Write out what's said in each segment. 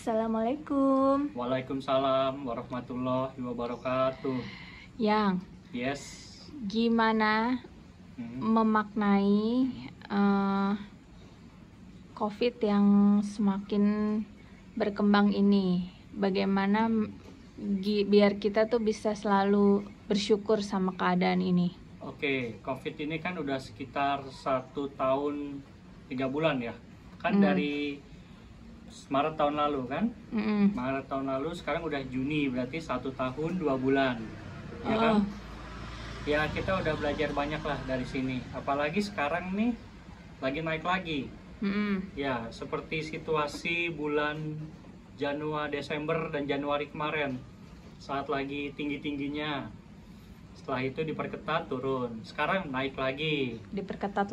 Assalamualaikum. Waalaikumsalam warahmatullahi wabarakatuh. Yang, Yes. gimana memaknai COVID yang semakin berkembang ini? Bagaimana biar kita tuh bisa selalu bersyukur sama keadaan ini? Oke, COVID ini kan udah sekitar 1 tahun 3 bulan ya. Kan dari Maret tahun lalu kan? Maret tahun lalu, sekarang udah Juni, berarti 1 tahun 2 bulan. Ya kan? Ya kita udah belajar banyak lah dari sini. Apalagi sekarang nih lagi naik lagi. Ya seperti situasi bulan Januari, Desember dan Januari kemarin, saat lagi tinggi-tingginya. Setelah itu diperketat turun. Sekarang naik lagi. Diperketat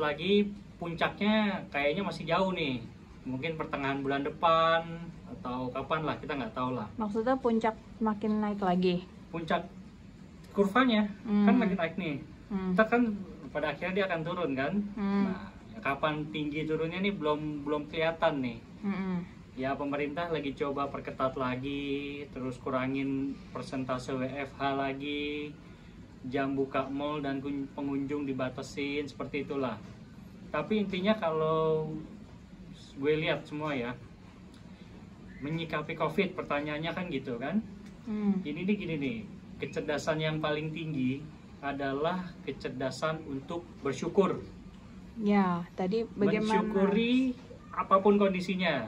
lagi. Puncaknya kayaknya masih jauh nih. Mungkin pertengahan bulan depan atau kapan lah, kita nggak tahu lah. Maksudnya puncak makin naik lagi? Puncak kurvanya kan lagi naik nih. Kita kan pada akhirnya dia akan turun kan. Nah, kapan tinggi turunnya nih belum kelihatan nih. Ya pemerintah lagi coba perketat lagi, terus kurangin persentase WFH lagi, jam buka mal dan pengunjung dibatasin, seperti itulah. Tapi intinya kalau gue lihat semua ya, menyikapi COVID, pertanyaannya kan gitu kan. Ini nih gini nih, kecerdasan yang paling tinggi adalah kecerdasan untuk bersyukur. Ya, tadi bagaimana? Mensyukuri apapun kondisinya.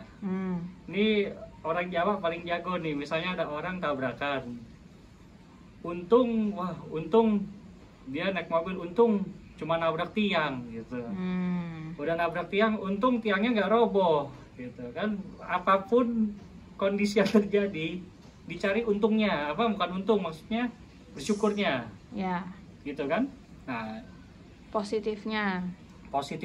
Ini orang Jawa paling jago nih, misalnya ada orang tabrakan. Untung dia naik mobil, untung cuma nabrak tiang gitu. Udah nabrak tiang, untung tiangnya nggak roboh gitu kan. Apapun kondisi yang terjadi, dicari untungnya. Apa bukan untung, maksudnya bersyukurnya. Ya. Gitu kan. Nah, positifnya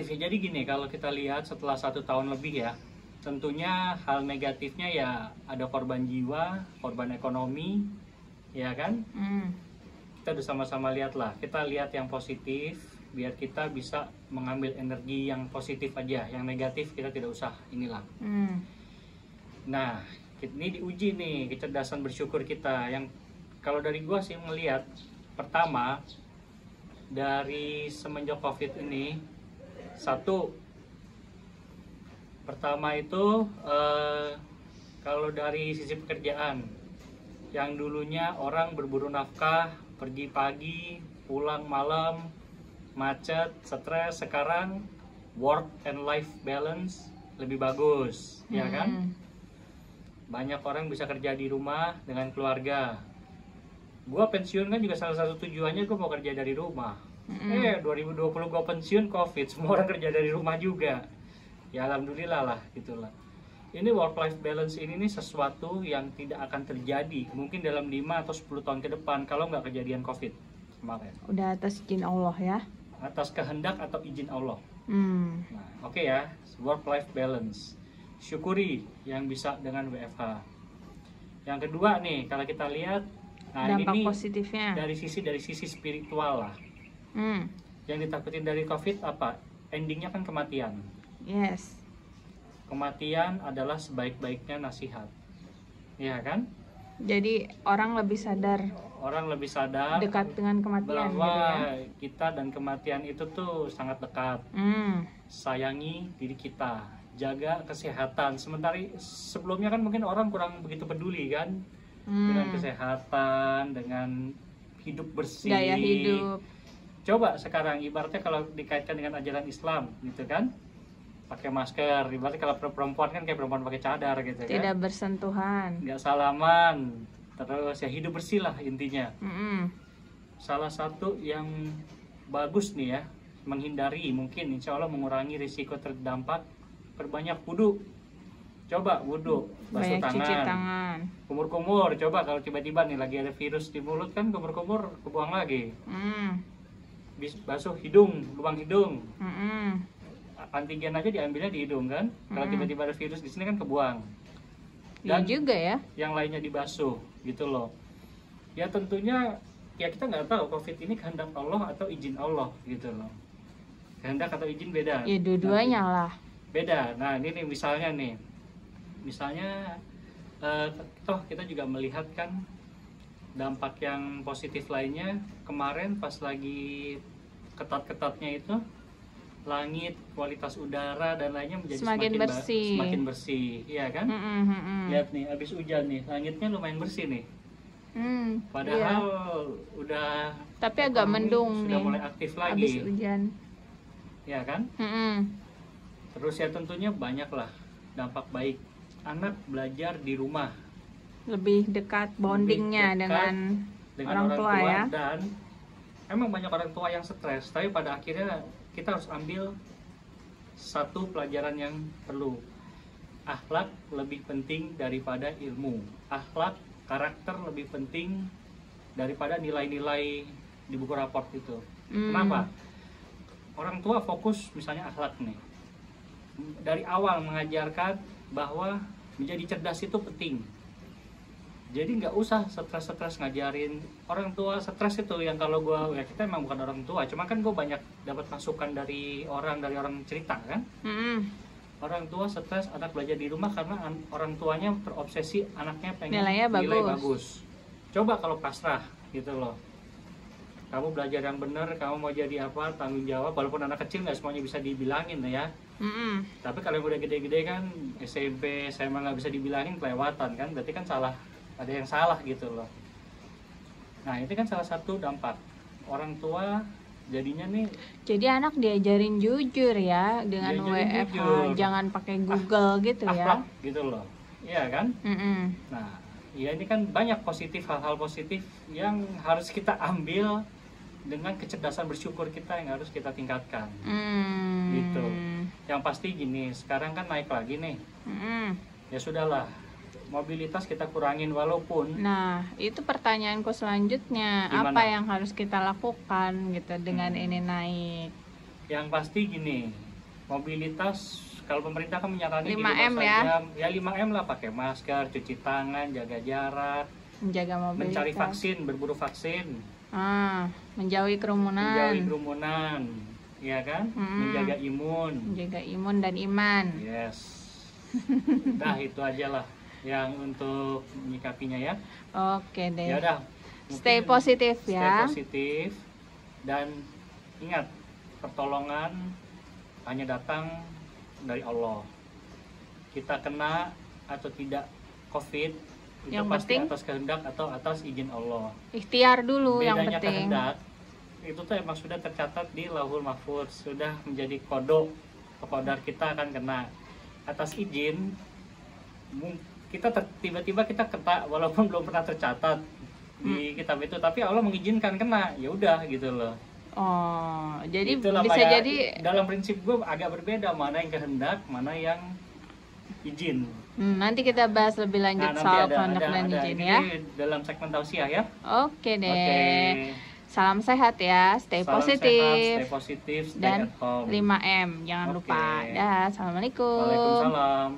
jadi gini, kalau kita lihat setelah 1 tahun lebih ya, tentunya hal negatifnya ya ada korban jiwa, korban ekonomi, ya kan. Kita udah sama-sama lihat lah. Kita lihat yang positif, biar kita bisa mengambil energi yang positif aja, yang negatif kita tidak usah inilah. Nah, ini diuji nih kecerdasan bersyukur kita. Yang kalau dari gua sih melihat, pertama dari semenjak COVID ini, pertama itu kalau dari sisi pekerjaan, yang dulunya orang berburu nafkah, pergi pagi, pulang malam, macet, stres, sekarang work and life balance lebih bagus, ya kan? Banyak orang bisa kerja di rumah dengan keluarga. Gua pensiun kan juga salah satu tujuannya gua mau kerja dari rumah. 2020 gua pensiun, COVID, semua orang kerja dari rumah juga. Ya alhamdulillah lah, gitulah. Ini work life balance ini nih sesuatu yang tidak akan terjadi mungkin dalam 5 atau 10 tahun ke depan kalau nggak kejadian COVID kemarin. Udah atas izin Allah ya. Atas kehendak atau izin Allah. Nah, oke ya, work life balance. Syukuri yang bisa dengan WFH. Yang kedua nih, kalau kita lihat, nah dampak ini positifnya dari sisi spiritual lah. Yang ditakutin dari COVID apa? Endingnya kan kematian. Yes. Kematian adalah sebaik-baiknya nasihat. Ya kan? Jadi orang lebih sadar dekat dengan kematian bahwa gitu ya? kita dan kematian itu tuh sangat dekat. Sayangi diri kita, jaga kesehatan. Sementara sebelumnya kan mungkin orang kurang begitu peduli kan dengan kesehatan, dengan hidup bersih, gaya hidup. Coba sekarang ibaratnya kalau dikaitkan dengan ajaran Islam gitu kan, pakai masker, ibaratnya kalau perempuan kan kayak perempuan pakai cadar gitu kan, tidak bersentuhan, nggak salaman, terus ya hidup bersih lah intinya. Salah satu yang bagus nih ya, menghindari mungkin insya Allah mengurangi risiko terdampak, perbanyak wudu. Coba wudu, basuh banyak cuci tangan, kumur-kumur. Coba kalau tiba-tiba nih lagi ada virus di mulut kan, kumur-kumur kebuang lagi. Basuh hidung, lubang hidung. Antigen aja diambilnya di hidung kan. Kalau tiba-tiba ada virus di sini kan kebuang. Dan juga ya, yang lainnya dibasuh gitu loh. Ya tentunya ya kita nggak tahu COVID ini kehendak Allah atau izin Allah gitu loh. Kehendak atau izin beda. ya dua-duanya lah. Beda. Nah ini nih misalnya nih, Misalnya toh kita juga melihat kan dampak yang positif lainnya kemarin pas lagi ketat-ketatnya itu, langit, kualitas udara dan lainnya menjadi semakin bersih, iya kan? Lihat nih, habis hujan nih, langitnya lumayan bersih nih. Padahal udah, tapi agak mendung sudah nih, mulai aktif lagi. Habis hujan, ya kan? Terus ya tentunya banyaklah dampak baik. Anak belajar di rumah, lebih dekat bondingnya dengan orang tua ya. Dan emang banyak orang tua yang stres, tapi pada akhirnya kita harus ambil satu pelajaran yang perlu. Akhlak lebih penting daripada ilmu. Akhlak, karakter lebih penting daripada nilai-nilai di buku raport itu. Kenapa? Orang tua fokus misalnya akhlak nih, dari awal mengajarkan bahwa menjadi cerdas itu penting. Jadi nggak usah stres ngajarin. Orang tua stres itu yang kalau gue, ya kita emang bukan orang tua, cuma kan gue banyak dapat masukan dari orang cerita kan. Orang tua stres anak belajar di rumah karena orang tuanya terobsesi anaknya pengen nilai bagus. Coba kalau pasrah gitu loh, kamu belajar yang benar, kamu mau jadi apa, tanggung jawab. Walaupun anak kecil nggak semuanya bisa dibilangin ya. Tapi kalau yang udah gede-gede kan, SMP, SMA nggak bisa dibilangin, kelewatan kan, berarti kan salah, ada yang salah gitu loh. Nah itu kan salah satu dampak orang tua jadinya nih. Jadi anak diajarin jujur ya dengan WFH, jangan pakai Google gitu ya. Gitu loh, iya kan? Nah, ya ini kan banyak positif, hal-hal positif yang harus kita ambil dengan kecerdasan bersyukur kita yang harus kita tingkatkan. Gitu. Yang pasti gini, sekarang kan naik lagi nih. Ya sudahlah, mobilitas kita kurangin walaupun. Nah, itu pertanyaanku selanjutnya. Gimana? Apa yang harus kita lakukan gitu dengan ini naik? Yang pasti gini, mobilitas kalau pemerintah kan menyarankan 5M ya. 5M lah, pakai masker, cuci tangan, jaga jarak, menjaga mobilitas, mencari vaksin, berburu vaksin. Menjauhi kerumunan. Ya kan? Menjaga imun dan iman. Yes. Nah, itu aja lah yang untuk menyikapinya ya. Oke deh. Ya udah. Stay positif ya. Stay positif dan ingat, pertolongan hanya datang dari Allah. Kita kena atau tidak COVID itu yang pasti penting atas kehendak atau atas izin Allah. Ikhtiar dulu. Bedanya yang penting kehendak itu tuh emang sudah tercatat di Lauhul Mahfuz, sudah menjadi kodok kodar kita akan kena. Atas izin kita tiba-tiba kita kena walaupun belum pernah tercatat di kitab itu, tapi Allah mengizinkan kena, ya udah gitu loh. Jadi itulah bisa jadi dalam prinsip gue agak berbeda, mana yang kehendak, mana yang izin. Nanti kita bahas lebih lanjut soal kehendak dan izin ya. Dalam segmen tausiah ya. Oke deh. Salam sehat ya, stay positif, stay dan at home. 5M jangan lupa. Dah, assalamualaikum. Waalaikumsalam.